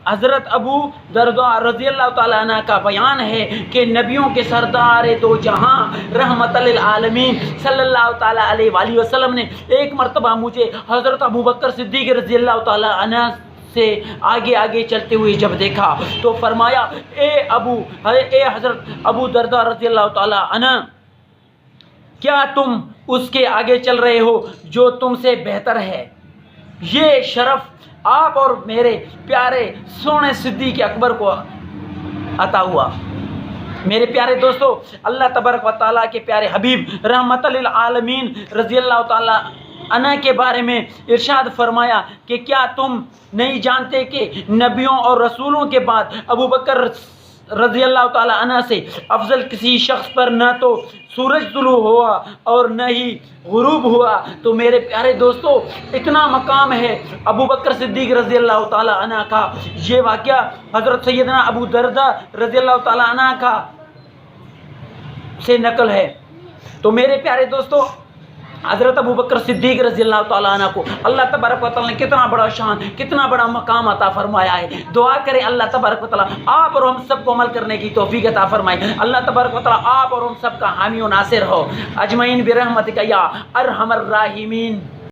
حضرت ابو درداء رضی اللہ تعالیٰ عنہ کا بیان ہے کہ نبیوں کے سردار دو جہاں رحمت للعالمین صلی اللہ تعالیٰ علیہ وآلہ وسلم نے ایک مرتبہ مجھے حضرت ابو بکر صدیق رضی اللہ تعالیٰ عنہ سے آگے آگے چلتے ہوئے جب دیکھا تو فرمایا اے حضرت ابو درداء رضی اللہ تعالیٰ عنہ، کیا تم اس کے آگے چل رہے ہو جو تم سے بہتر ہے؟ یہ شرف آپ اور میرے پیارے سونے صدیق اکبر کو عطا ہوا۔ میرے پیارے دوستو، اللہ تبارک و تعالیٰ کے پیارے حبیب رحمت للعالمین رضی اللہ تعالیٰ عنہ کے بارے میں ارشاد فرمایا کہ کیا تم نہیں جانتے کہ نبیوں اور رسولوں کے بعد ابو بکر رضی اللہ تعالیٰ عنہ سے افضل کسی شخص پر نہ تو سورج طلوع ہوا اور نہ ہی غروب ہوا؟ تو میرے پیارے دوستو، اتنا مقام ہے ابو بکر صدیق رضی اللہ تعالیٰ عنہ کا۔ یہ واقعہ حضرت سیدنا ابو درداء رضی اللہ تعالیٰ عنہ کا سے نقل ہے۔ تو میرے پیارے دوستو، حضرت ابو بکر صدیق رضی اللہ تعالیٰ عنہ کو اللہ تبارک و تعالیٰ نے کتنا بڑا شان، کتنا بڑا مقام عطا فرمایا ہے۔ دعا کریں اللہ تبارک و تعالیٰ آپ اور ہم سب کو عمل کرنے کی توفیق عطا فرمائے۔ اللہ تبارک و تعالیٰ آپ اور ہم سب کا حامی و ناصر ہو اجمعین برحمتک یا ارحم الراحمین۔